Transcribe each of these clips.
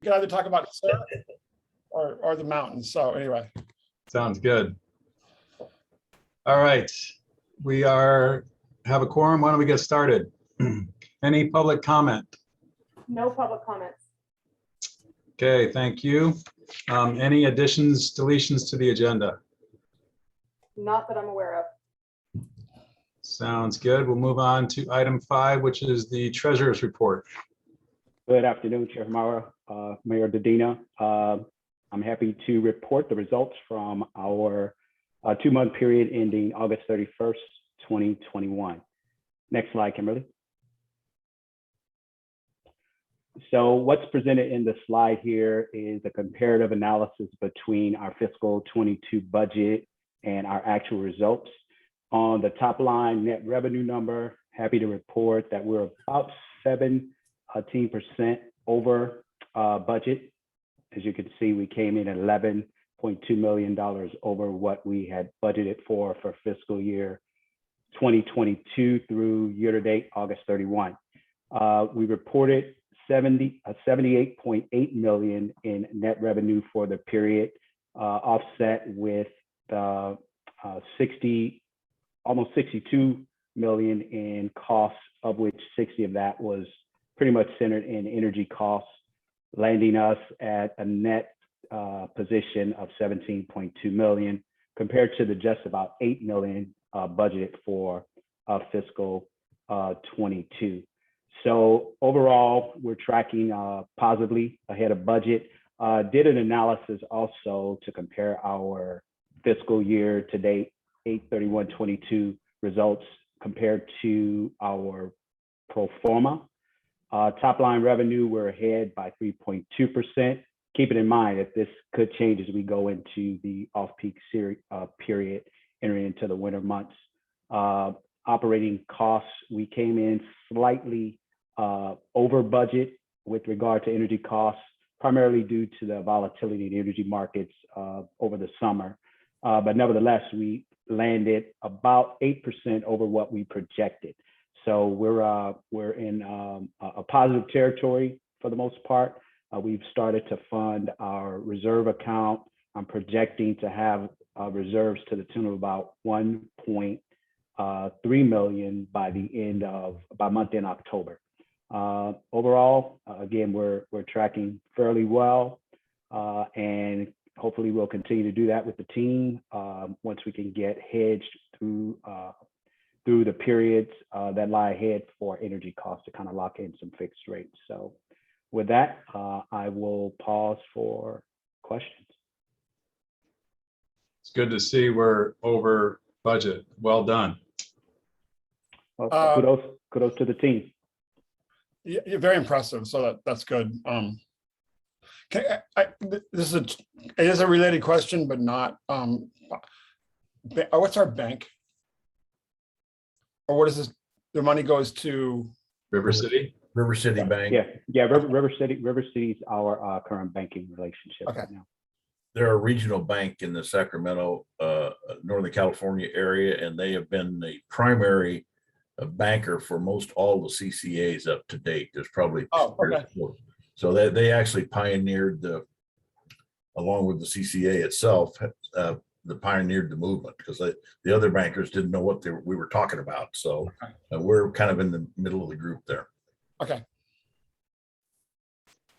can either talk about surf or the mountains. So anyway. Sounds good. All right, we have a quorum. Why don't we get started? Any public comment? No public comments. Okay, thank you. Any additions, deletions to the agenda? Not that I'm aware of. Sounds good. We'll move on to item 5, which is the treasurer's report. Good afternoon, Chair Mara, Mayor Dedina. I'm happy to report the results from our 2-month period ending August 31st, 2021. Next slide, Kimberly. So what's presented in the slide here is a comparative analysis between our fiscal 22 budget and our actual results. On the top line, net revenue number, happy to report that we're about 17% over budget. As you can see, we came in at $11.2 million over what we had budgeted for fiscal year 2022 through year-to-date August 31. We reported $78.8 million in net revenue for the period, offset with almost $62 million in costs, of which 60 of that was pretty much centered in energy costs, landing us at a net position of $17.2 million compared to the just about $8 million budgeted for fiscal 22. So overall, we're tracking positively ahead of budget. Did an analysis also to compare our fiscal year to date 8/31/22 results compared to our pro forma. Top line revenue, we're ahead by 3.2%. Keeping in mind that this could change as we go into the off-peak period, entering into the winter months. Operating costs, we came in slightly over budget with regard to energy costs, primarily due to the volatility in the energy markets over the summer. But nevertheless, we landed about 8% over what we projected. So we're in a positive territory for the most part. We've started to fund our reserve account. I'm projecting to have reserves to the tune of about $1.3 million by month in October. Overall, again, we're tracking fairly well, and hopefully we'll continue to do that with the team once we can get hedged through the periods that lie ahead for energy costs to kind of lock in some fixed rates. So with that, I will pause for questions. It's good to see we're over budget. Well done. Well, kudos to the team. Yeah, you're very impressive. So that's good. This is a related question, but not. What's our bank? Or what is this? The money goes to River City? River City Bank. Yeah. River City is our current banking relationship right now. They're a regional bank in the Sacramento, Northern California area, and they have been the primary banker for most all the CCAs up to date. There's probably so they actually pioneered along with the CCA itself, pioneered the movement, because the other bankers didn't know what we were talking about. So we're kind of in the middle of the group there. Okay.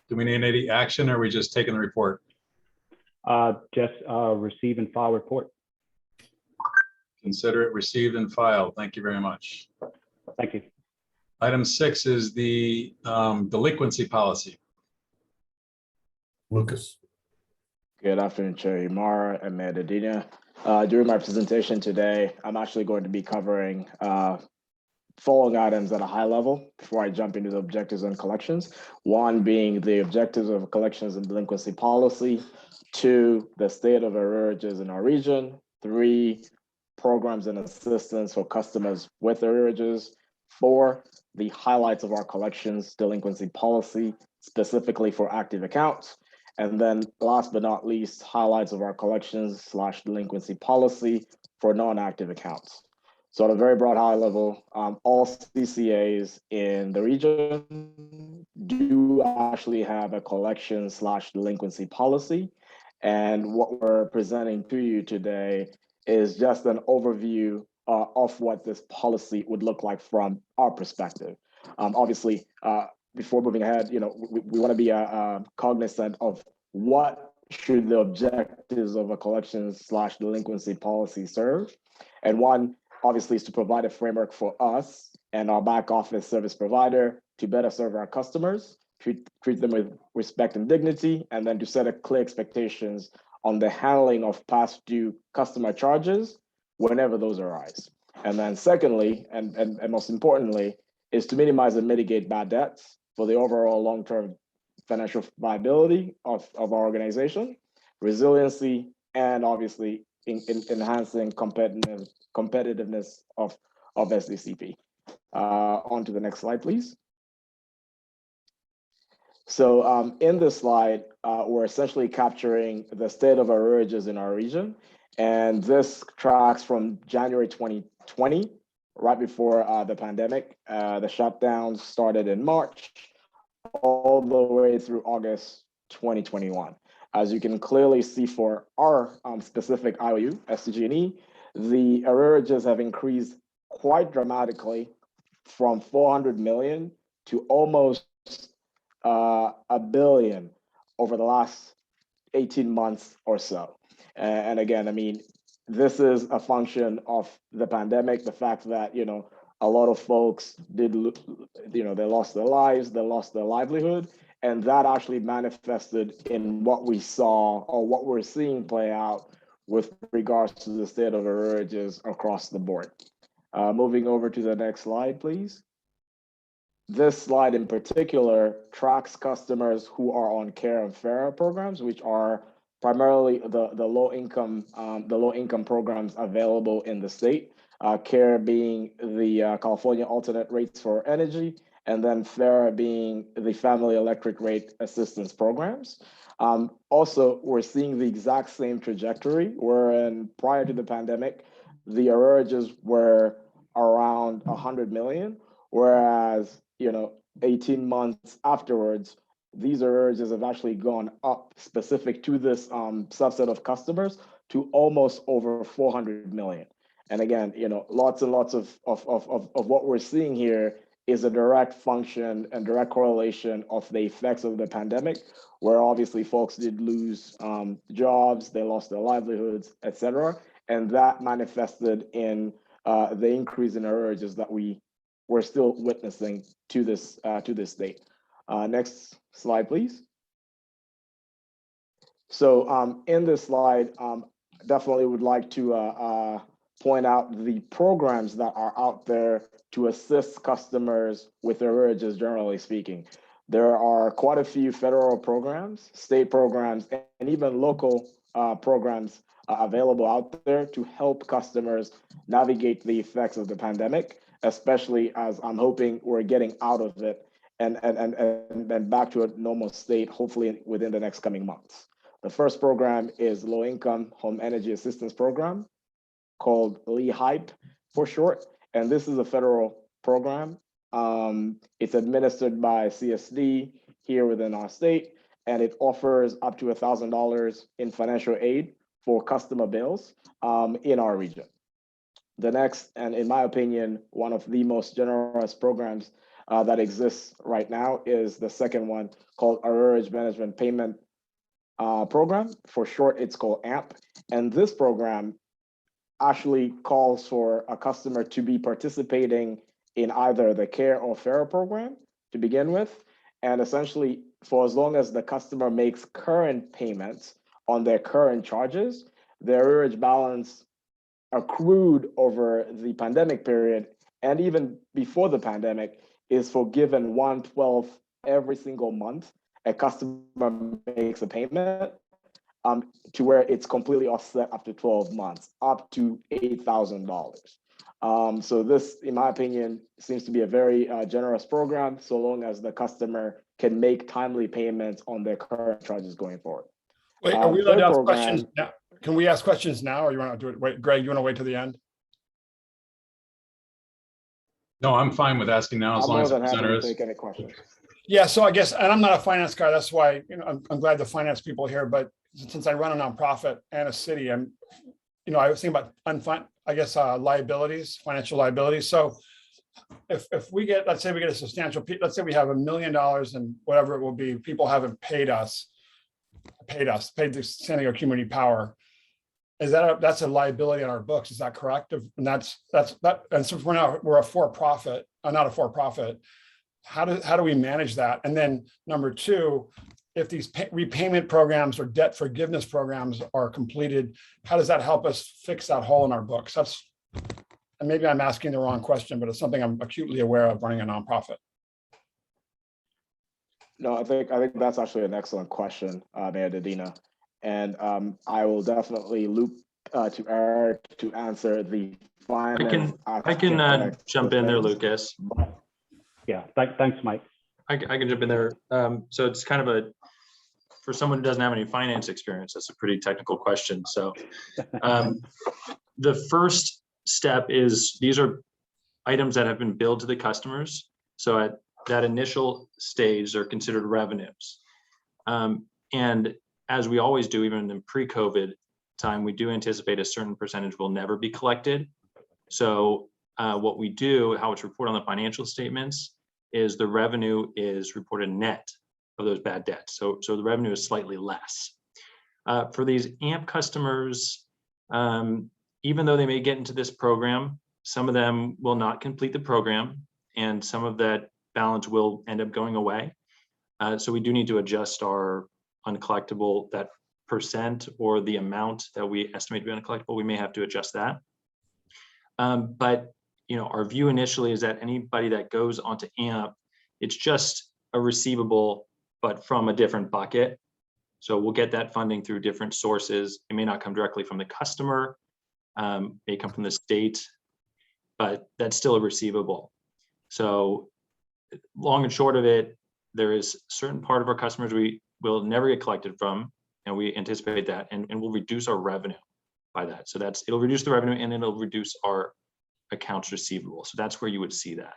Do we need any action, or are we just taking the report? Just receive and file report. Consider it received and filed. Thank you very much. Thank you. Item 6 is the delinquency policy. Lucas. Good afternoon, Chair Imara and Mayor Dedina. During my presentation today, I'm actually going to be covering following items at a high level before I jump into the objectives and collections. One being the objectives of collections and delinquency policy. 2, the state of arrearages in our region. 3, programs and assistance for customers with arrearages. 4, the highlights of our collections delinquency policy, specifically for active accounts. And then last but not least, highlights of our collections / delinquency policy for non-active accounts. So at a very broad high level, all CCAs in the region do actually have a collection/delinquency policy. And what we're presenting to you today is just an overview of what this policy would look like from our perspective. Obviously, before moving ahead, we want to be cognizant of what should the objectives of a collections/delinquency policy serve. And one, obviously, is to provide a framework for us and our back office service provider to better serve our customers, treat them with respect and dignity, and then to set a clear expectations on the handling of past due customer charges whenever those arise. And then secondly, and most importantly, is to minimize and mitigate bad debts for the overall long-term financial viability of our organization, resiliency, and obviously enhancing competitiveness of SDCP. On to the next slide, please. So in this slide, we're essentially capturing the state of arrearages in our region. And this tracks from January 2020, right before the pandemic. The shutdowns started in March, all the way through August 2021. As you can clearly see for our specific IOU, SCG&E, the arrearages have increased quite dramatically from 400 million to almost $1 billion over the last 18 months or so. And again, I mean, this is a function of the pandemic, the fact that, a lot of folks did, they lost their lives, they lost their livelihood, and that actually manifested in what we saw or what we're seeing play out with regards to the state of arrearages across the board. Moving over to the next slide, please. This slide in particular tracks customers who are on care and fair programs, which are primarily the low income programs available in the state. CARE being the California alternate rates for energy, and then FARA being the family electric rate assistance programs. Also, we're seeing the exact same trajectory, wherein prior to the pandemic, the arrearages were around 100 million, whereas 18 months afterwards, these arrearages have actually gone up specific to this subset of customers to almost over 400 million. And again, lots and lots of what we're seeing here is a direct function and direct correlation of the effects of the pandemic, where obviously folks did lose jobs, they lost their livelihoods, et cetera. And that manifested in the increase in arrearages that we're still witnessing to this date. Next slide, please. So in this slide, definitely would like to point out the programs that are out there to assist customers with arrearages, generally speaking. There are quite a few federal programs, state programs, and even local programs available out there to help customers navigate the effects of the pandemic, especially as I'm hoping we're getting out of it and back to a normal state, hopefully within the next coming months. The first program is Low Income Home Energy Assistance Program, called LEHYPE for short. And this is a federal program. It's administered by CSD here within our state, and it offers up to $1,000 in financial aid for customer bills in our region. The next, and in my opinion, one of the most generous programs that exists right now is the second one, called Arrearage Management Payment Program. For short, it's called AMP. And this program actually calls for a customer to be participating in either the CARE or FARA program to begin with. And essentially, for as long as the customer makes current payments on their current charges, their arrearage balance accrued over the pandemic period and even before the pandemic is forgiven 1/12 every single month a customer makes a payment, to where it's completely offset after 12 months, up to $8,000. So this, in my opinion, seems to be a very generous program, so long as the customer can make timely payments on their current charges going forward. Wait, are we allowed to third ask program- questions now? Can we ask questions now, or you want to do it? Wait, Greg, you want to wait till the end? No, I'm fine with asking now as I'm long more as the than happy presenter to is. take any questions. Yeah, so I guess, and I'm not a finance guy, that's why, I'm glad the finance people are here, but since I run a nonprofit and a city, I was thinking about liabilities, financial liabilities. So if we get, let's say we get a substantial, let's say we have $1 million and whatever it will be, people haven't paid the San Diego Community Power. Is that's a liability on our books? Is that correct? And that's that. And so we're a for-profit, not a for-profit. How do we manage that? And then number two, if these repayment programs or debt forgiveness programs are completed, how does that help us fix that hole in our books? And maybe I'm asking the wrong question, but it's something I'm acutely aware of running a nonprofit. No, I think that's actually an excellent question, Mayor Dedina. And I will definitely loop to Eric to answer the finance. I can jump in there, Lucas. Yeah, thanks, Mike. I can jump in there. So it's kind of for someone who doesn't have any finance experience, that's a pretty technical question. So the first step is these are items that have been billed to the customers. So at that initial stage, they're considered revenues. And as we always do, even in pre-COVID time, we do anticipate a certain percentage will never be collected. So what we do, how it's reported on the financial statements, is the revenue is reported net of those bad debts. So the revenue is slightly less. For these AMP customers, even though they may get into this program, some of them will not complete the program, and some of that balance will end up going away. So we do need to adjust our uncollectible, that percent or the amount that we estimate to be uncollectible. We may have to adjust that. But our view initially is that anybody that goes onto AMP, it's just a receivable, but from a different bucket. So we'll get that funding through different sources. It may not come directly from the customer, may come from the state, but that's still a receivable. So long and short of it, there is a certain part of our customers we will never get collected from, and we anticipate that, and we'll reduce our revenue by that. So it'll reduce the revenue and it'll reduce our accounts receivable. So that's where you would see that.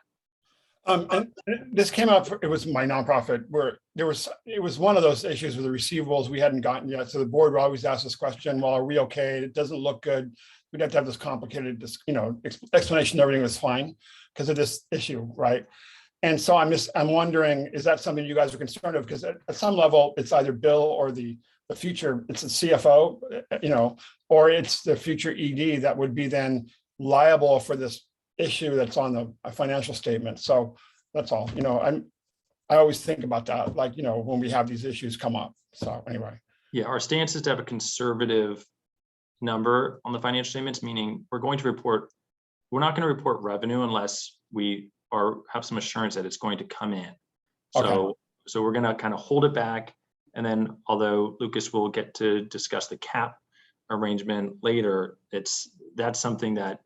And this came up, it was my nonprofit where it was one of those issues with the receivables we hadn't gotten yet. So the board would always ask this question, well, are we okay? It doesn't look good. We'd have to have this complicated, explanation. Everything was fine because of this issue, right? And so I'm wondering, is that something you guys are concerned of? Because at some level, it's either Bill or the future, it's the CFO, or it's the future ED that would be then liable for this issue that's on the financial statement. So that's all. I always think about that, like, when we have these issues come up. So anyway. Yeah, our stance is to have a conservative number on the financial statements, meaning we're not going to report revenue unless we have some assurance that it's going to come in. So we're going to kind of hold it back. And then, although Lucas will get to discuss the cap arrangement later, that's something that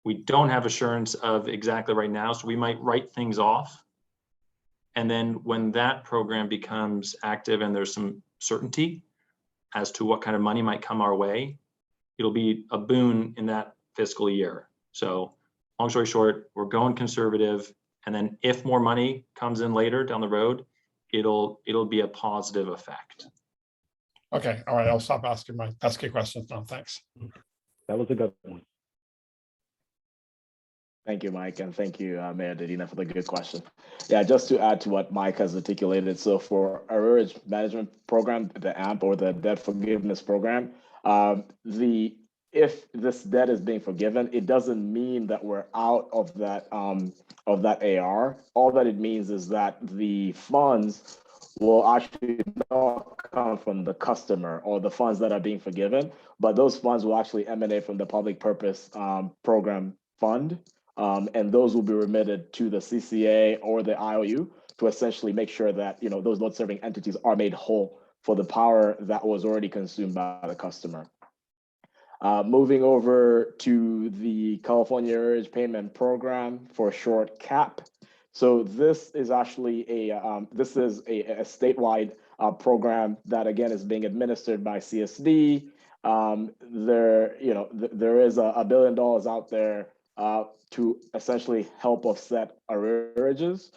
we don't have assurance of exactly right now. So we might write things off. And then when that program becomes active and there's some certainty as to what kind of money might come our way, it'll be a boon in that fiscal year. So long story short, we're going conservative. And then if more money comes in later down the road, it'll be a positive effect. Okay. All right. I'll stop asking my pesky questions now. Thanks. That was a good one. Thank you, Mike, and thank you, Mayor Dedina, for the good question. Yeah, just to add to what Mike has articulated, so for arrearage management program, the AMP or the debt forgiveness program, if this debt is being forgiven, it doesn't mean that we're out of that AR. All that it means is that the funds will actually not come from the customer or the funds that are being forgiven, but those funds will actually emanate from the public purpose program fund. And those will be remitted to the CCA or the IOU to essentially make sure that those load serving entities are made whole for the power that was already consumed by the customer. Moving over to the California Arrearage Payment Program, for short, CAP. So this is actually a statewide program that again is being administered by CSD. There is $1 billion out there to essentially help offset arrearages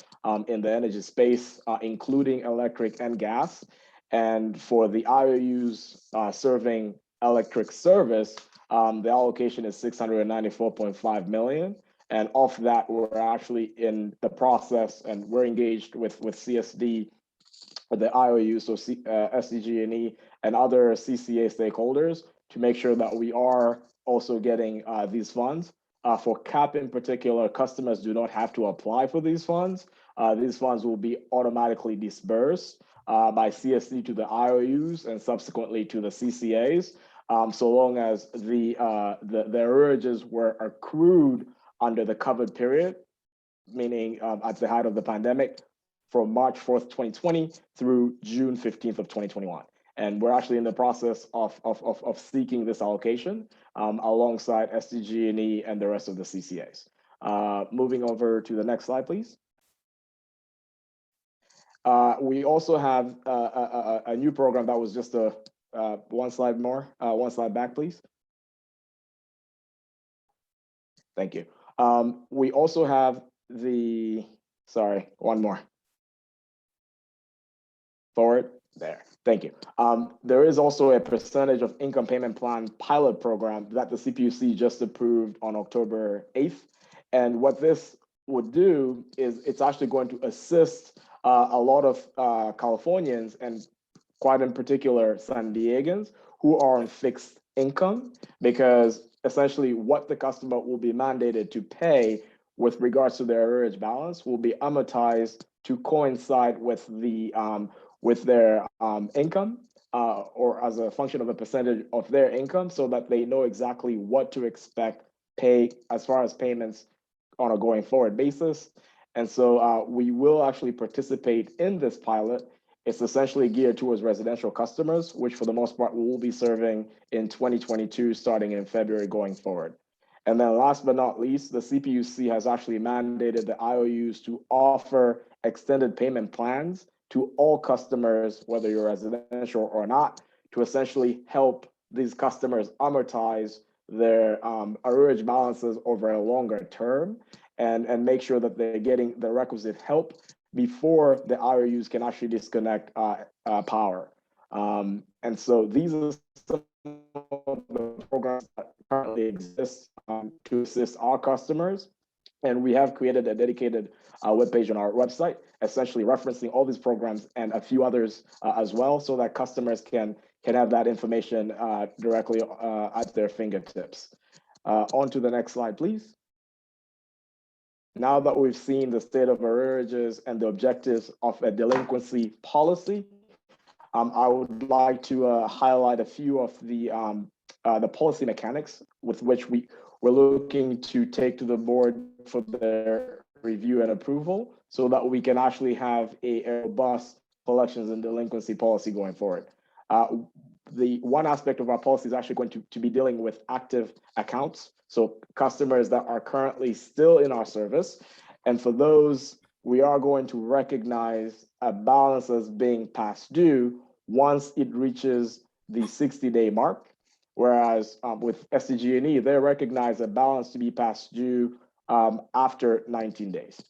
in the energy space, including electric and gas. And for the IOUs serving electric service, the allocation is 694.5 million. And of that, we're actually in the process and we're engaged with CSD, the IOU, so SDG&E and other CCA stakeholders to make sure that we are also getting these funds. For CAP in particular, customers do not have to apply for these funds. These funds will be automatically dispersed by CSD to the IOUs and subsequently to the CCAs, so long as the arrearages were accrued under the covered period, meaning at the height of the pandemic, from March 4th, 2020 through June 15th of 2021. And we're actually in the process of seeking this allocation alongside SDG&E and the rest of the CCAs. Moving over to the next slide, please. We also have a new program that was just one slide more, one slide back, please. Thank you. We also have sorry, one more. Forward, there, thank you. There is also a percentage of income payment plan pilot program that the CPUC just approved on October 8th. And what this would do is it's actually going to assist a lot of Californians and quite in particular San Diegans who are on fixed income, because essentially what the customer will be mandated to pay with regards to their arrearage balance will be amortized to coincide with their income or as a function of a percentage of their income, so that they know exactly what to expect pay as far as payments on a going forward basis. And so we will actually participate in this pilot. It's essentially geared towards residential customers, which for the most part we will be serving in 2022, starting in February going forward. And then last but not least, the CPUC has actually mandated the IOUs to offer extended payment plans to all customers, whether you're residential or not, to essentially help these customers amortize their arrearage balances over a longer term and make sure that they're getting the requisite help before the IOUs can actually disconnect power. And so these are some of the programs that currently exist to assist our customers. And we have created a dedicated webpage on our website, essentially referencing all these programs and a few others as well, so that customers can have that information directly at their fingertips. On to the next slide, please. Now that we've seen the state of arrearages and the objectives of a delinquency policy, I would like to highlight a few of the policy mechanics with which we're looking to take to the board for their review and approval, so that we can actually have a robust collections and delinquency policy going forward. The one aspect of our policy is actually going to be dealing with active accounts, so customers that are currently still in our service. And for those, we are going to recognize a balance as being past due once it reaches the 60-day mark. Whereas with SDG&E, they recognize a balance to be past due after 19 days.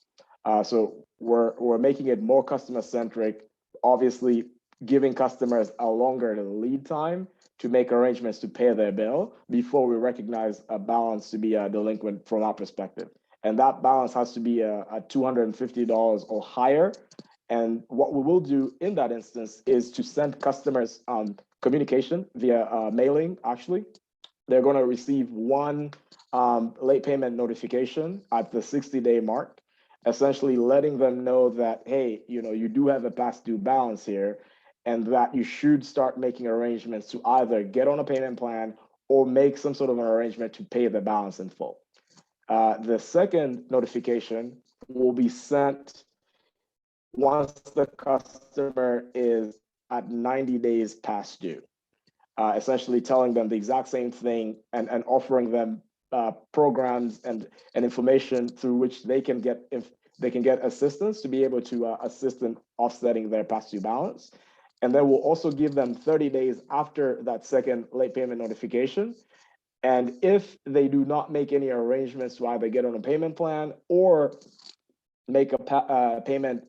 So we're making it more customer-centric, obviously giving customers a longer lead time to make arrangements to pay their bill before we recognize a balance to be delinquent from our perspective. And that balance has to be at $250 or higher. And what we will do in that instance is to send customers communication via mailing. Actually, they're going to receive one late payment notification at the 60-day mark, essentially letting them know that, hey, you do have a past due balance here, and that you should start making arrangements to either get on a payment plan or make some sort of an arrangement to pay the balance in full. The second notification will be sent once the customer is at 90 days past due, essentially telling them the exact same thing and offering them programs and information through which they can get assistance to be able to assist in offsetting their past due balance. And then we'll also give them 30 days after that second late payment notification And if they do not make any arrangements to either get on a payment plan or make a payment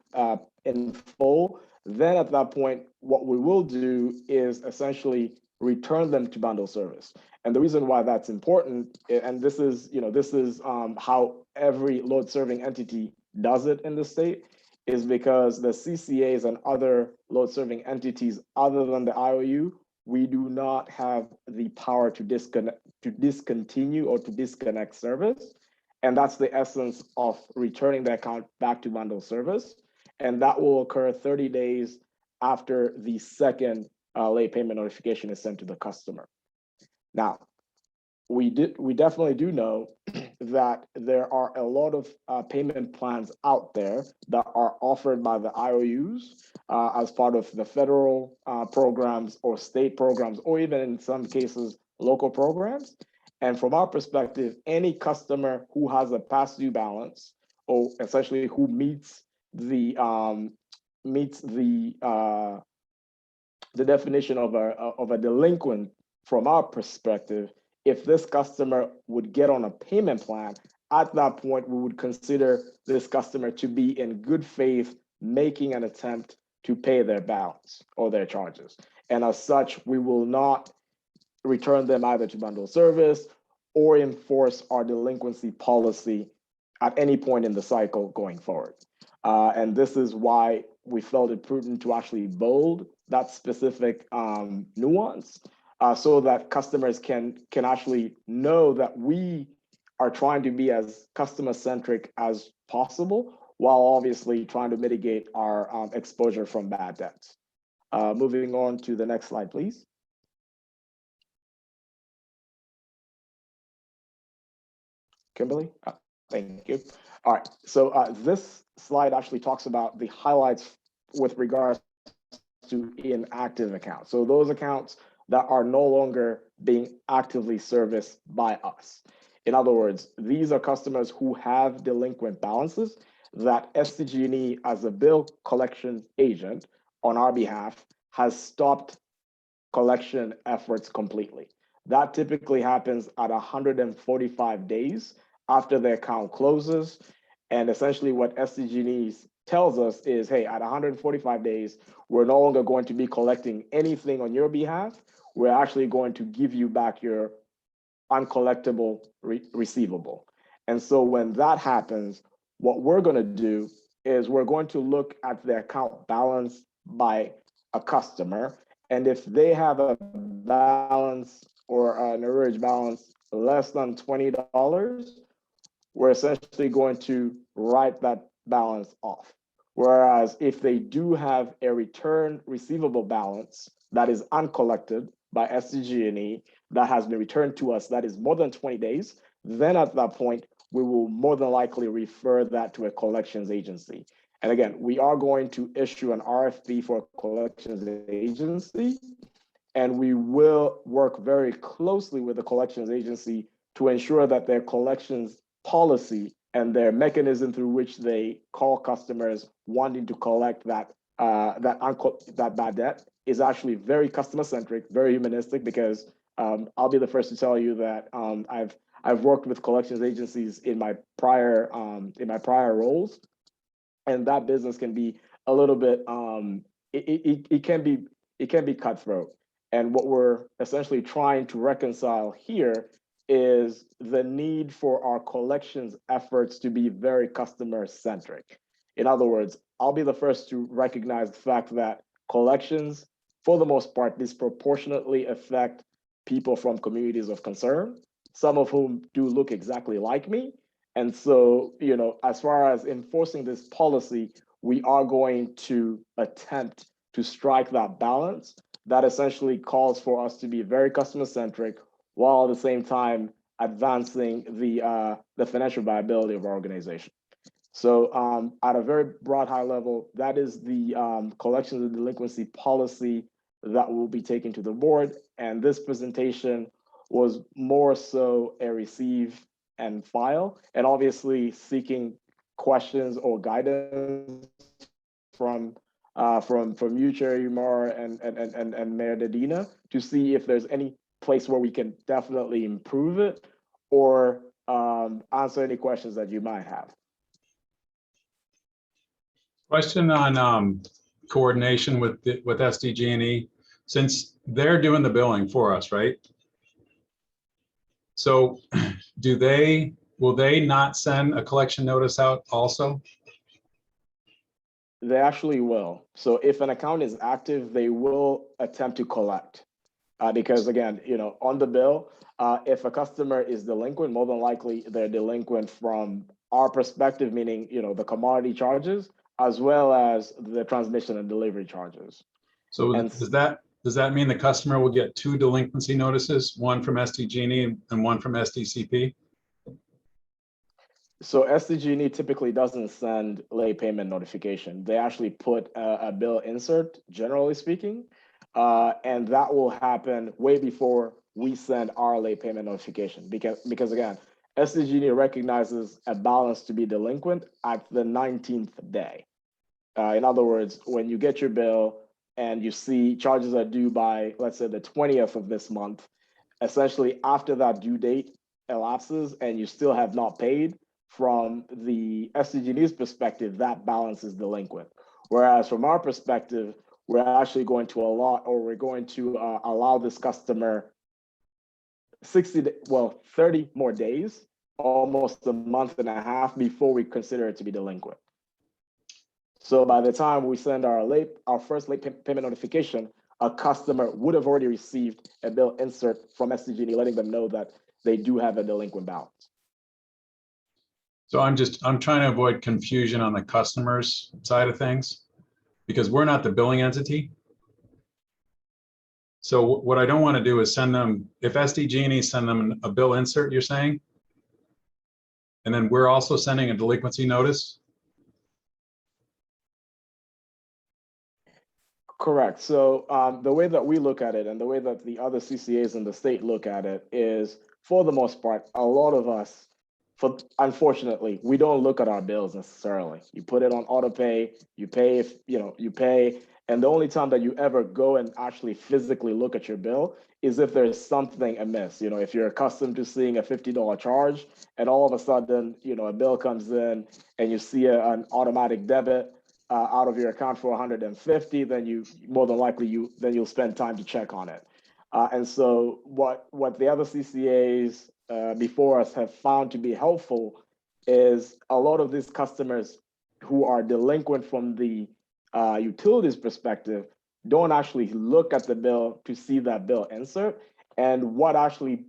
in full, then at that point, what we will do is essentially return them to bundle service. And the reason why that's important, and this is how every load serving entity does it in the state, is because the CCAs and other load serving entities other than the IOU, we do not have the power to discontinue or to disconnect service. And that's the essence of returning the account back to bundle service. And that will occur 30 days after the second late payment notification is sent to the customer. Now, we definitely do know that there are a lot of payment plans out there that are offered by the IOUs as part of the federal programs or state programs, or even in some cases, local programs. And from our perspective, any customer who has a past due balance, or essentially who meets the definition of a delinquent, from our perspective, if this customer would get on a payment plan, at that point, we would consider this customer to be in good faith, making an attempt to pay their balance or their charges. And as such, we will not return them either to bundle service or enforce our delinquency policy at any point in the cycle going forward. And this is why we felt it prudent to actually bold that specific nuance so that customers can actually know that we are trying to be as customer-centric as possible, while obviously trying to mitigate our exposure from bad debts. Moving on to the next slide, please. Kimberly, thank you. All right, so this slide actually talks about the highlights with regards to inactive accounts. So those accounts that are no longer being actively serviced by us. In other words, these are customers who have delinquent balances that SDG&E, as a bill collection agent on our behalf, has stopped collection efforts completely. That typically happens at 145 days after the account closes. And essentially what SDG&E tells us is, hey, at 145 days, we're no longer going to be collecting anything on your behalf. We're actually going to give you back your uncollectible receivable. And so when that happens, what we're going to do is we're going to look at the account balance by a customer. And if they have a balance or an arrearage balance less than $20, we're essentially going to write that balance off. Whereas if they do have a return receivable balance that is uncollected by SDG&E that has been returned to us that is more than 20 days, then at that point, we will more than likely refer that to a collections agency. And again, we are going to issue an RFP for a collections agency, and we will work very closely with the collections agency to ensure that their collections policy and their mechanism through which they call customers wanting to collect that bad debt is actually very customer-centric, very humanistic, because I'll be the first to tell you that I've worked with collections agencies in my prior roles, and that business can be a little bit it can be cutthroat. And what we're essentially trying to reconcile here is the need for our collections efforts to be very customer-centric. In other words, I'll be the first to recognize the fact that collections, for the most part, disproportionately affect people from communities of concern, some of whom do look exactly like me. And so, as far as enforcing this policy, we are going to attempt to strike that balance that essentially calls for us to be very customer-centric, while at the same time advancing the financial viability of our organization. So at a very broad high level, that is the collections and delinquency policy that will be taken to the board. And this presentation was more so a receive and file, and obviously seeking questions or guidance from you, Chair Umar, and Mayor Dedina, to see if there's any place where we can definitely improve it or answer any questions that you might have. Question on coordination with SDG&E, since they're doing the billing for us, right? So will they not send a collection notice out also? They actually will. So if an account is active, they will attempt to collect. Because again, on the bill, if a customer is delinquent, more than likely they're delinquent from our perspective, meaning, the commodity charges, as well as the transmission and delivery charges. So And- does that mean the customer will get 2 delinquency notices, one from SDG&E and one from SDCP? So SDG&E typically doesn't send late payment notification. They actually put a bill insert, generally speaking, and that will happen way before we send our late payment notification. Because again, SDG&E recognizes a balance to be delinquent at the 19th day. In other words, when you get your bill and you see charges are due by, let's say, the 20th of this month, essentially after that due date elapses and you still have not paid, from the SDG&E's perspective, that balance is delinquent. Whereas from our perspective, we're actually going to allow this customer 30 more days, almost a month and a half before we consider it to be delinquent. So by the time we send our first late payment notification, a customer would have already received a bill insert from SDG&E letting them know that they do have a delinquent balance. So I'm trying to avoid confusion on the customer's side of things because we're not the billing entity. So what I don't want to do is send them, if SDG&E send them a bill insert, you're saying, and then we're also sending a delinquency notice. Correct. So the way that we look at it and the way that the other CCAs in the state look at it is, for the most part, a lot of us, unfortunately, we don't look at our bills necessarily. You put it on auto pay, you pay if you pay, and the only time that you ever go and actually physically look at your bill is if there's something amiss. If you're accustomed to seeing a $50 charge and all of a sudden, a bill comes in and you see an automatic debit out of your account for 150, then you more than likely you'll spend time to check on it. And so what the other CCAs before us have found to be helpful is a lot of these customers who are delinquent from the utilities perspective don't actually look at the bill to see that bill insert, and what actually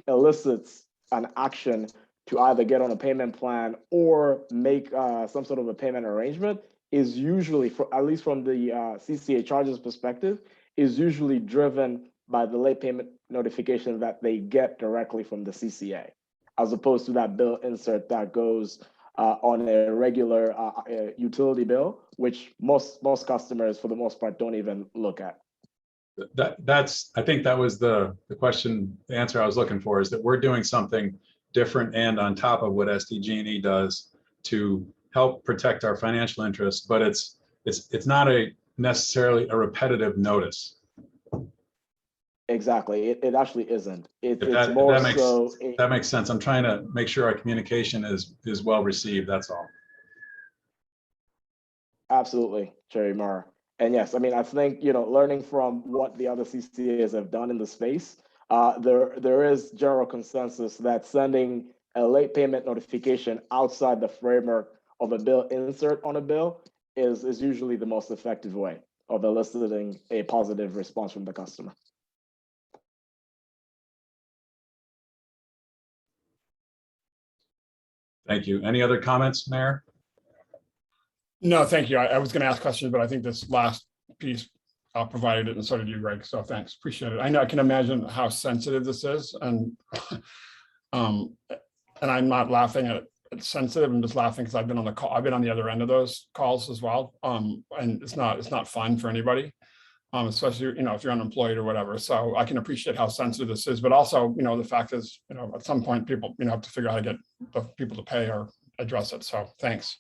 elicits an action to either get on a payment plan or make some sort of a payment arrangement is usually, at least from the CCA charges perspective, is usually driven by the late payment notification that they get directly from the CCA, as opposed to that bill insert that goes on a regular utility bill, which most customers, for the most part, don't even look at. I think that was the question, the answer I was looking for, is that we're doing something different and on top of what SDG&E does to help protect our financial interests, but it's not necessarily a repetitive notice. Exactly, it actually isn't. It's more so. That makes sense. I'm trying to make sure our communication is well received. That's all. Absolutely, Cherry Mara. And yes, I mean, I think, learning from what the other CCAs have done in the space, there is general consensus that sending a late payment notification outside the framework of a bill insert on a bill is usually the most effective way of eliciting a positive response from the customer. Thank you. Any other comments, Mayor? No, thank you. I was going to ask questions, but I think this last piece provided it, and so did you, Greg. So thanks, appreciate it. I can imagine how sensitive this is, and I'm not laughing at it's sensitive. I'm just laughing because I've been on the call. I've been on the other end of those calls as well, and it's not fun for anybody, especially if you're unemployed or whatever. So I can appreciate how sensitive this is, but also the fact is at some point people have to figure out how to get the people to pay or address it. So thanks.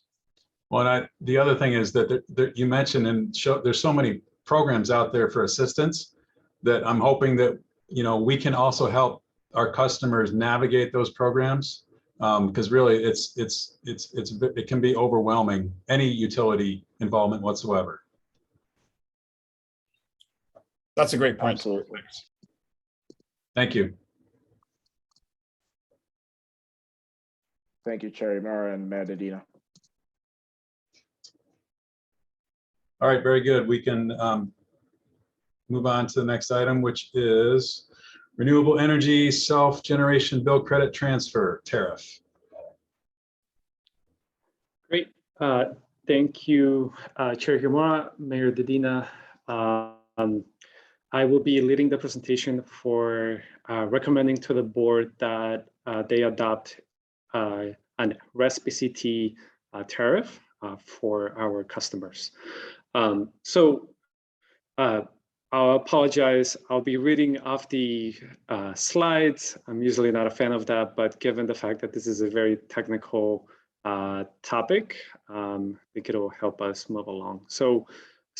Well, the other thing is that you mentioned there's so many programs out there for assistance that I'm hoping that we can also help our customers navigate those programs, because really it can be overwhelming, any utility involvement whatsoever. That's a great point. Absolutely. Thank you. Thank you, Chair Mara and Mayor Dedina. All right, very good. We can move on to the next item, which is renewable energy self-generation bill credit transfer tariff. Great. Thank you, Chair Himura, Mayor Dedina. I will be leading the presentation for recommending to the board that they adopt an RESVCT tariff for our customers. I'll apologize. I'll be reading off the slides. I'm usually not a fan of that, but given the fact that this is a very technical topic, I think it'll help us move along. So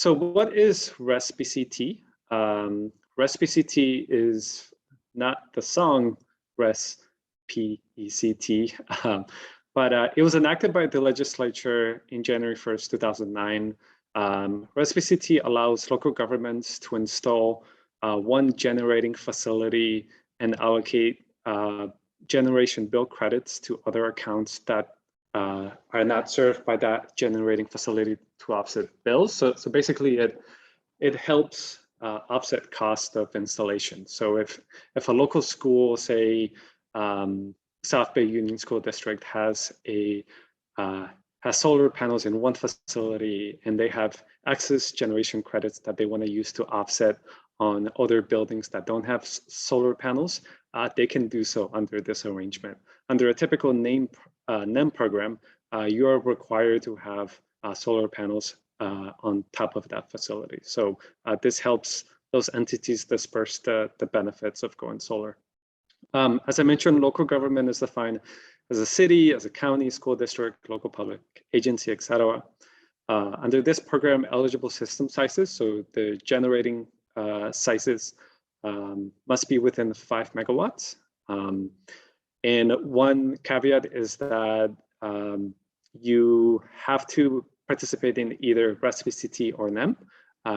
what is RESVCT? RESVCT is not the song RESVCT, but it was enacted by the legislature in January 1st, 2009. RESVCT allows local governments to install one generating facility and allocate generation bill credits to other accounts that are not served by that generating facility to offset bills. So basically it helps offset cost of installation. So if a local school, say South Bay Union School District, has solar panels in one facility and they have excess generation credits that they want to use to offset on other buildings that don't have solar panels, they can do so under this arrangement. Under a typical NEM program, you are required to have solar panels on top of that facility. So this helps those entities disperse the benefits of going solar. As I mentioned, local government is defined as a city, as a county, school district, local public agency, etc. Under this program, eligible system sizes, so the generating sizes must be within 5 megawatts. And one caveat is that you have to participate in either RESVCT or NEM.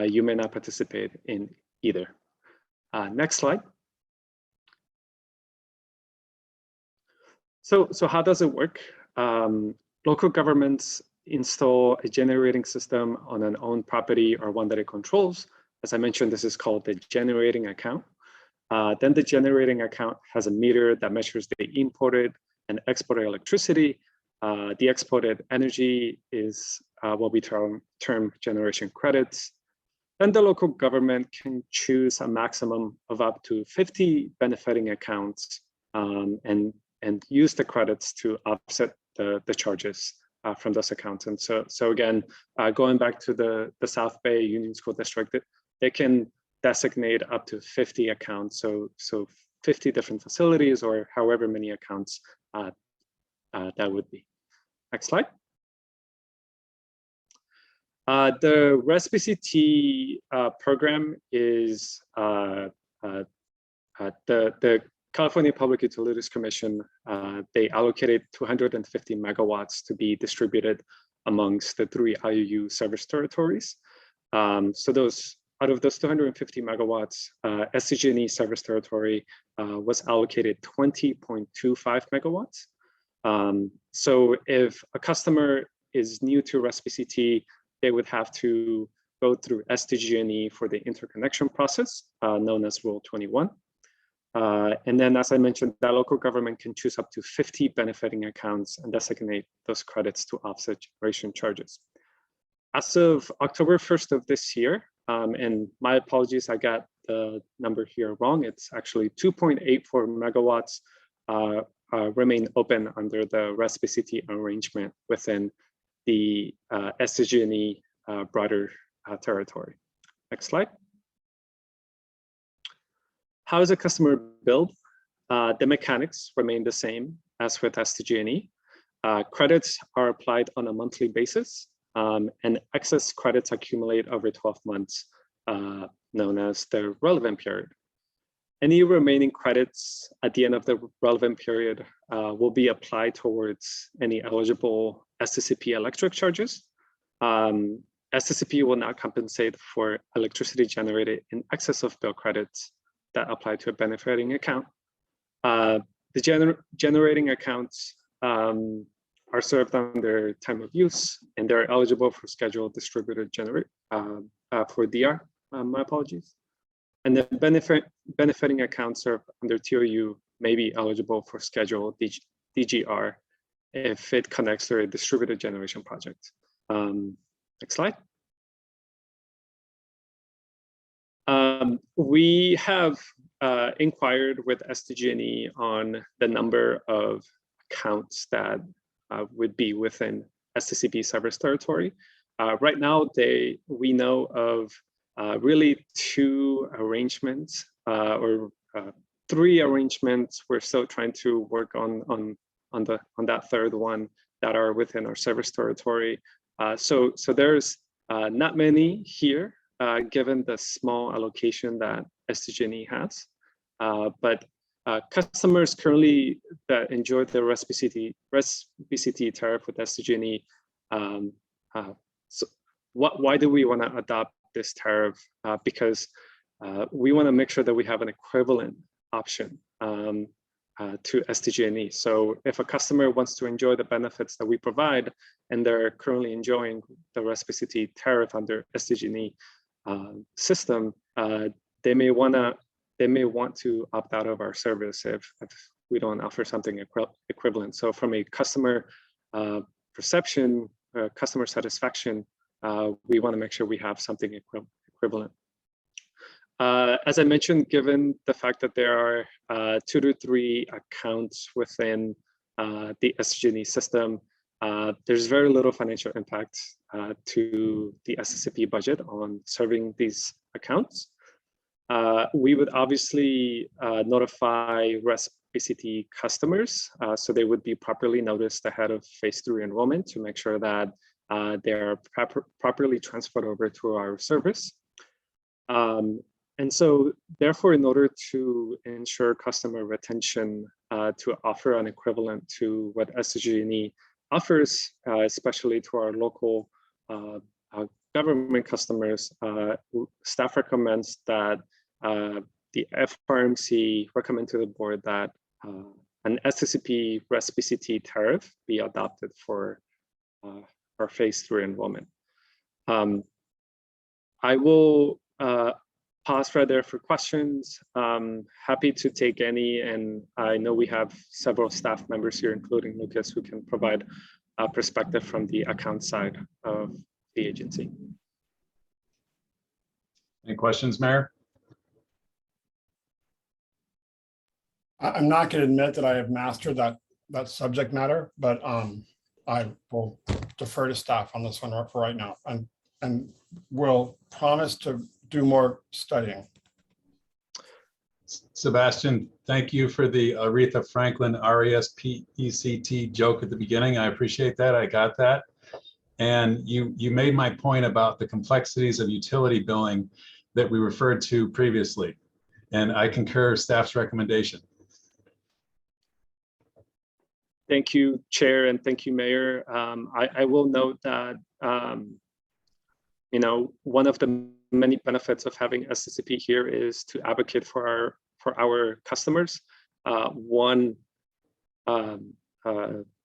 You may not participate in either. Next slide. So how does it work? Local governments install a generating system on an owned property or one that it controls. As I mentioned, this is called the generating account. Then the generating account has a meter that measures the imported and exported electricity. The exported energy is what we term generation credits. Then the local government can choose a maximum of up to 50 benefiting accounts and use the credits to offset the charges from those accounts. And so again, going back to the South Bay Union School District, they can designate up to 50 accounts, so 50 different facilities or however many accounts that would be. Next slide. The RESVCT program is the California Public Utilities Commission. They allocated 250 megawatts to be distributed amongst the 3 IUU service territories. So out of those 250 megawatts, SDG&E service territory was allocated 20.25 megawatts. So if a customer is new to RESVCT, they would have to go through SDG&E for the interconnection process, known as Rule 21. And then, as I mentioned, that local government can choose up to 50 benefiting accounts and designate those credits to offset generation charges. As of October 1st of this year, and my apologies, I got the number here wrong. It's actually 2.84 megawatts remain open under the RESVCT arrangement within the SDG&E broader territory. Next slide. How is a customer billed? The mechanics remain the same as with SDG&E. Credits are applied on a monthly basis, and excess credits accumulate over 12 months, known as the relevant period. Any remaining credits at the end of the relevant period will be applied towards any eligible STCP electric charges. STCP will not compensate for electricity generated in excess of bill credits that apply to a benefiting account. The generating accounts are served under time of use, and they're eligible for scheduled distributed generate for DR. My apologies. And the benefiting accounts served under TOU may be eligible for scheduled DGR if it connects to a distributed generation project. Next slide. We have inquired with SDG&E on the number of accounts that would be within STCP service territory. Right now, we know of really two arrangements or three arrangements. We're still trying to work on that third one that are within our service territory. So there's not many here, given the small allocation that SDG&E has. But customers currently that enjoy the RESVCT tariff with SDG&E, so why do we want to adopt this tariff? Because we want to make sure that we have an equivalent option to SDG&E. So if a customer wants to enjoy the benefits that we provide, and they're currently enjoying the RESVCT tariff under SDG&E system, they may want to opt out of our service if we don't offer something equivalent. So from a customer perception, customer satisfaction, we want to make sure we have something equivalent. As I mentioned, given the fact that there are 2 to 3 accounts within the SDG&E system, there's very little financial impact to the SSCP budget on serving these accounts. We would obviously notify RESVCT customers, so they would be properly noticed ahead of phase 3 enrollment to make sure that they're properly transferred over to our service. And so therefore, in order to ensure customer retention, to offer an equivalent to what SDG&E offers, especially to our local government customers, staff recommends that the FRMC recommend to the board that an STCP RESVCT tariff be adopted for our phase 3 enrollment. I will pause right there for questions. Happy to take any, and I know we have several staff members here, including Lucas, who can provide a perspective from the account side of the agency. Any questions, Mayor? I'm not going to admit that I have mastered that subject matter, but I will defer to staff on this one for right now, and will promise to do more studying. Sebastian, thank you for the Aretha Franklin RESVCT joke at the beginning. I appreciate that. I got that. And you made my point about the complexities of utility billing that we referred to previously. And I concur staff's recommendation. Thank you, Chair, and thank you, Mayor. I will note that one of the many benefits of having SSCP here is to advocate for our customers. One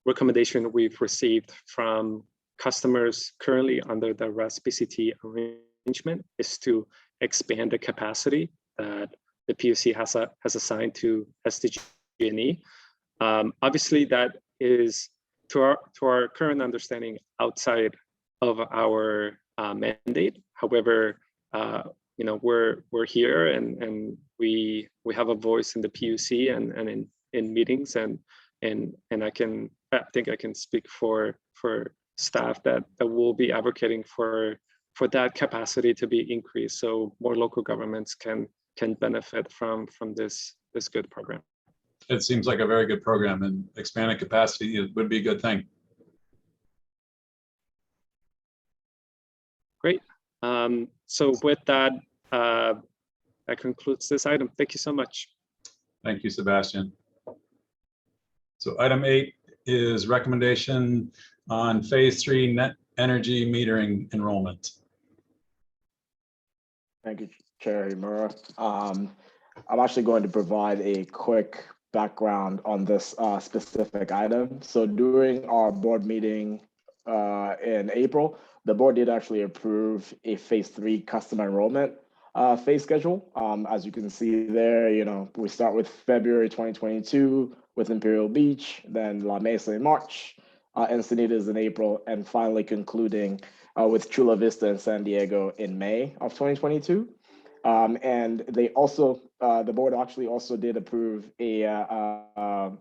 recommendation we've received from customers currently under the RESVCT arrangement is to expand the capacity that the PUC has assigned to SDG&E. Obviously, that is, to our current understanding, outside of our mandate. However, we're here and we have a voice in the PUC and in meetings, and I think I can speak for staff that will be advocating for that capacity to be increased, so more local governments can benefit from this good program. It seems like a very good program, and expanding capacity would be a good thing. Great. So with that, that concludes this item. Thank you so much. Thank you, Sebastian. So item 8 is recommendation on phase 3 net energy metering enrollment. Thank you, Chair Himura. I'm actually going to provide a quick background on this specific item. So during our board meeting in April, the board did actually approve a phase 3 customer enrollment phase schedule. As you can see there, we start with February 2022 with Imperial Beach, then La Mesa in March, Encinitas in April, and finally concluding with Chula Vista and San Diego in May of 2022. And they also, the board actually also did approve some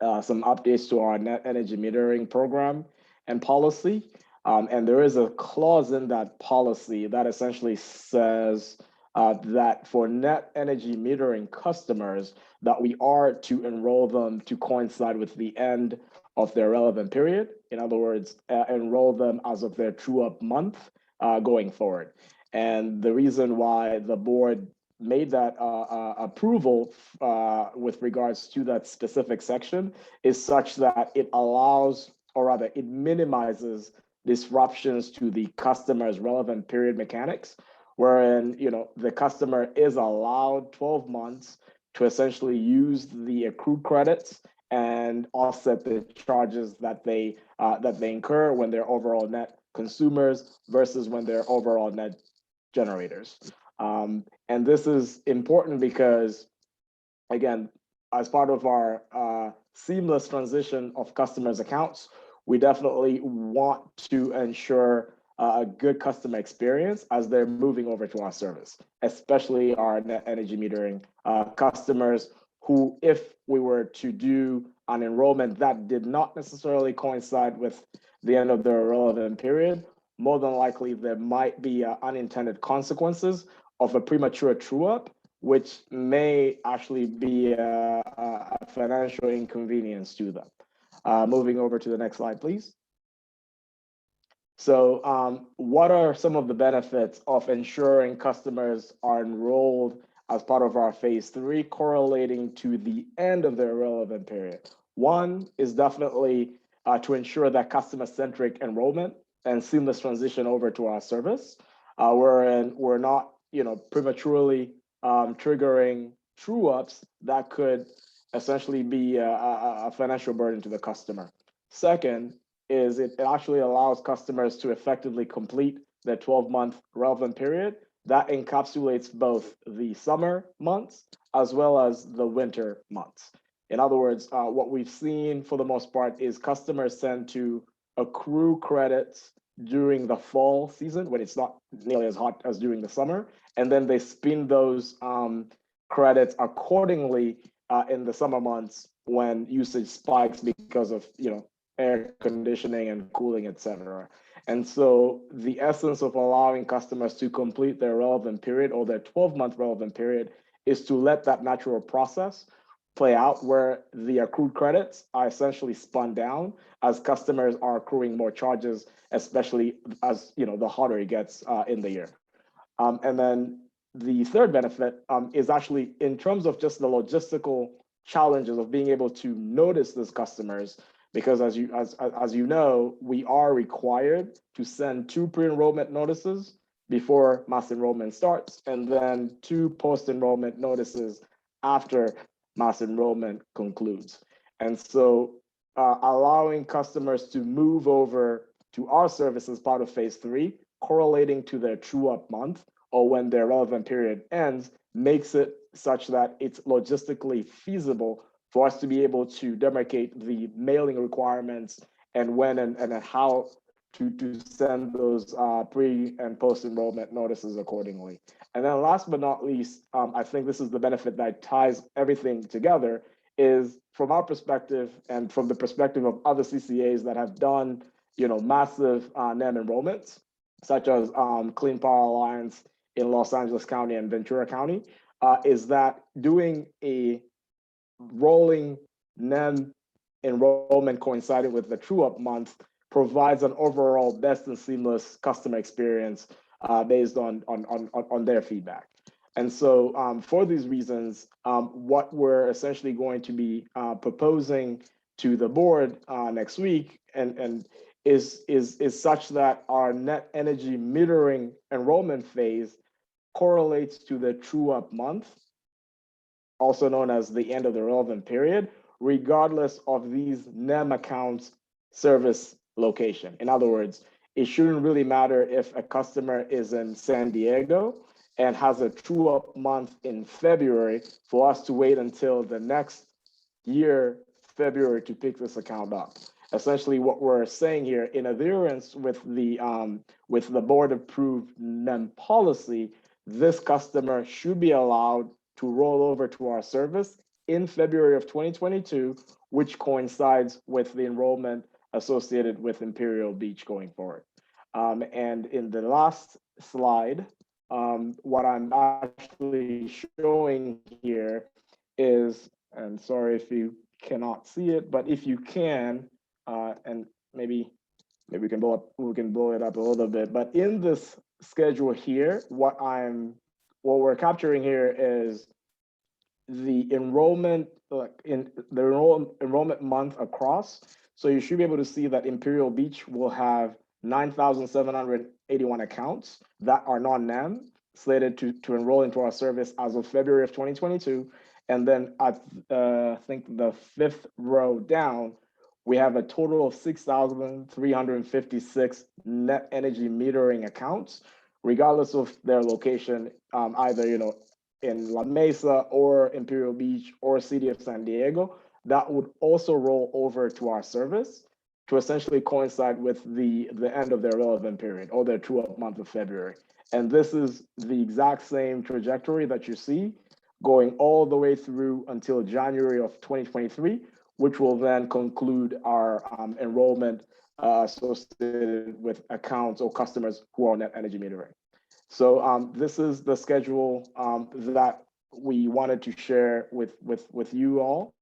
updates to our net energy metering program and policy. And there is a clause in that policy that essentially says that for net energy metering customers, that we are to enroll them to coincide with the end of their relevant period. In other words, enroll them as of their true-up month going forward. And the reason why the board made that approval with regards to that specific section is such that it allows, or rather it minimizes disruptions to the customer's relevant period mechanics, wherein the customer is allowed 12 months to essentially use the accrued credits and offset the charges that they incur when they're overall net consumers versus when they're overall net generators. And this is important because, again, as part of our seamless transition of customers' accounts, we definitely want to ensure a good customer experience as they're moving over to our service, especially our net energy metering customers who, if we were to do an enrollment that did not necessarily coincide with the end of their relevant period, more than likely there might be unintended consequences of a premature true-up, which may actually be a financial inconvenience to them. Moving over to the next slide, please. So what are some of the benefits of ensuring customers are enrolled as part of our phase 3 correlating to the end of their relevant period? One is definitely to ensure that customer-centric enrollment and seamless transition over to our service, wherein we're not prematurely triggering true-ups that could essentially be a financial burden to the customer. Second is it actually allows customers to effectively complete their 12-month relevant period that encapsulates both the summer months as well as the winter months. In other words, what we've seen for the most part is customers tend to accrue credits during the fall season when it's not nearly as hot as during the summer, and then they spend those credits accordingly in the summer months when usage spikes because of air conditioning and cooling, etc. And so the essence of allowing customers to complete their relevant period or their 12-month relevant period is to let that natural process play out where the accrued credits are essentially spun down as customers are accruing more charges, especially as the hotter it gets in the year. And then the third benefit is actually in terms of just the logistical challenges of being able to notice those customers, because as you know, we are required to send 2 pre-enrollment notices before mass enrollment starts, and then 2 post-enrollment notices after mass enrollment concludes. And so allowing customers to move over to our service as part of phase 3, correlating to their true-up month or when their relevant period ends, makes it such that it's logistically feasible for us to be able to demarcate the mailing requirements and when and how to send those pre and post enrollment notices accordingly. And then last but not least, I think this is the benefit that ties everything together, is from our perspective and from the perspective of other CCAs that have done massive NEM enrollments, such as Clean Power Alliance in Los Angeles County and Ventura County, is that doing a rolling NEM enrollment coinciding with the true-up month provides an overall best and seamless customer experience based on their feedback. And so for these reasons, what we're essentially going to be proposing to the board next week and is such that our net energy metering enrollment phase correlates to the true up month, also known as the end of the relevant period, regardless of these NEM accounts service location. In other words, it shouldn't really matter if a customer is in San Diego and has a true up month in February for us to wait until the next year, February, to pick this account up. Essentially, what we're saying here, in adherence with the board approved NEM policy, this customer should be allowed to roll over to our service in February of 2022, which coincides with the enrollment associated with Imperial Beach going forward. And in the last slide, what I'm actually showing here is, and sorry if you cannot see it, but if you can, and maybe we can blow it up a little bit. But in this schedule here, what we're capturing here is the enrollment in the enrollment month across. So you should be able to see that Imperial Beach will have 9,781 accounts that are non-NEM slated to enroll into our service as of February of 2022. And then at I think the 5th row down, we have a total of 6,356 net energy metering accounts, regardless of their location, either in La Mesa or Imperial Beach or City of San Diego, that would also roll over to our service to essentially coincide with the end of their relevant period or their true up month of February. And this is the exact same trajectory that you see going all the way through until January of 2023, which will then conclude our enrollment associated with accounts or customers who are net energy metering. So this is the schedule that we wanted to share with you all.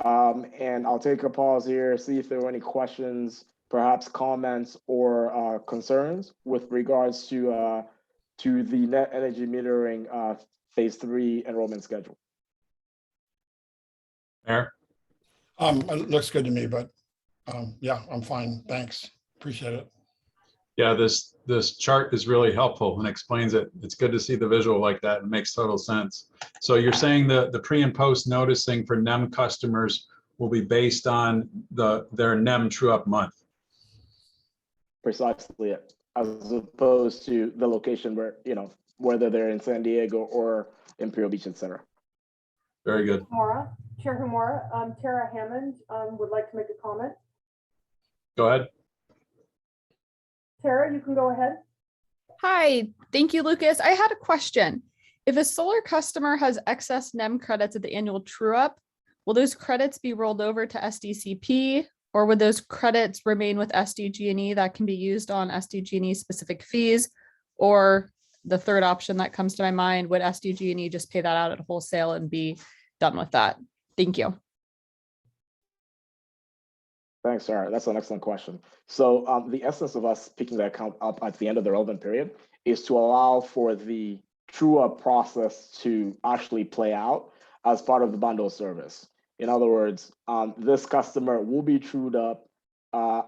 And I'll take a pause here, see if there were any questions, perhaps comments or concerns with regards to the net energy metering phase 3 enrollment schedule. Mayor? It looks good to me, but yeah, I'm fine. Thanks. Appreciate it. Yeah, this chart is really helpful and explains it. It's good to see the visual like that. It makes total sense. So you're saying the pre and post noticing for NEM customers will be based on their NEM true up month. Precisely it, as opposed to the location where, whether they're in San Diego or Imperial Beach, etc. Very good. Chair Humora, Tara Hammond would like to make a comment. Go ahead. Tara, you can go ahead. Hi, thank you, Lucas. I had a question. If a solar customer has excess NEM credits at the annual true-up, will those credits be rolled over to SDCP, or would those credits remain with SDG&E that can be used on SDG&E specific fees? Or the third option that comes to my mind, would SDG&E just pay that out at wholesale and be done with that? Thank you. Thanks, Sarah. That's an excellent question. So the essence of us picking the account up at the end of the relevant period is to allow for the true-up process to actually play out as part of the bundle service. In other words, this customer will be trued up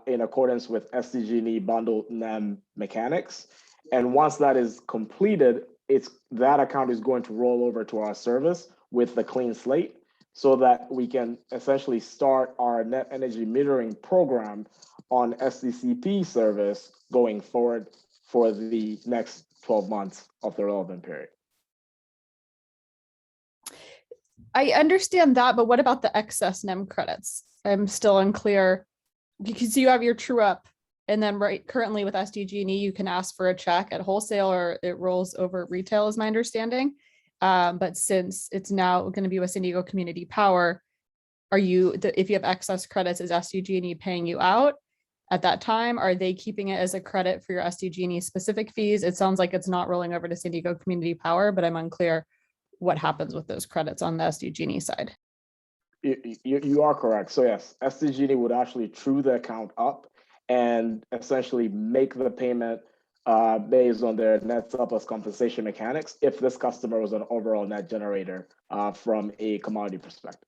in accordance with SDG&E bundle NEM mechanics. And once that is completed, that account is going to roll over to our service with the clean slate, so that we can essentially start our net energy metering program on SDCP service going forward for the next 12 months of the relevant period. I understand that, but what about the excess NEM credits? I'm still unclear, because you have your true up, and then currently with SDG&E, you can ask for a check at wholesale or it rolls over at retail, is my understanding. But since it's now going to be with San Diego Community Power, if you have excess credits, is SDG&E paying you out at that time? Are they keeping it as a credit for your SDG&E specific fees? It sounds like it's not rolling over to San Diego Community Power, but I'm unclear what happens with those credits on the SDG&E side. You are correct. So yes, SDG&E would actually true the account up and essentially make the payment based on their net surplus compensation mechanics if this customer was an overall net generator from a commodity perspective.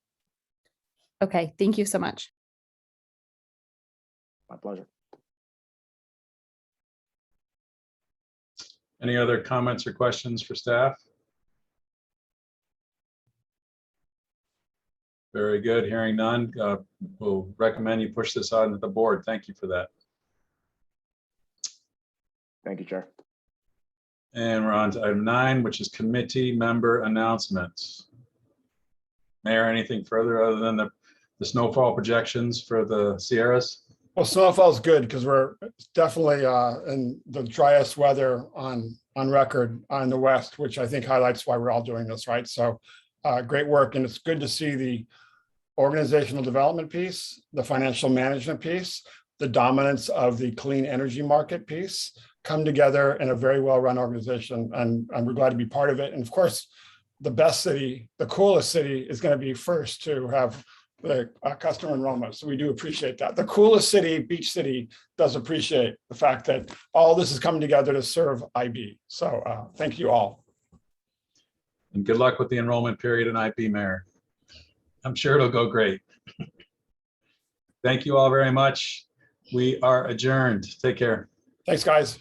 Okay, thank you so much. My pleasure. Any other comments or questions for staff? Very good. Hearing none, we'll recommend you push this on to the board. Thank you for that. Thank you, Chair. And we're on to item 9, which is committee member announcements. Mayor, anything further other than the snowfall projections for the Sierras? Well, snowfall's good because we're definitely in the driest weather on record on the west, which I think highlights why we're all doing this, right? So great work, and it's good to see the organizational development piece, the financial management piece, the dominance of the clean energy market piece come together in a very well-run organization, and we're glad to be part of it. And of course, the best city, the coolest city is going to be first to have the customer enrollment. So we do appreciate that. The coolest city, beach city, does appreciate the fact that all this is coming together to serve IB. So thank you all. And good luck with the enrollment period in IB, Mayor. I'm sure it'll go great. Thank you all very much. We are adjourned. Take care. Thanks, guys.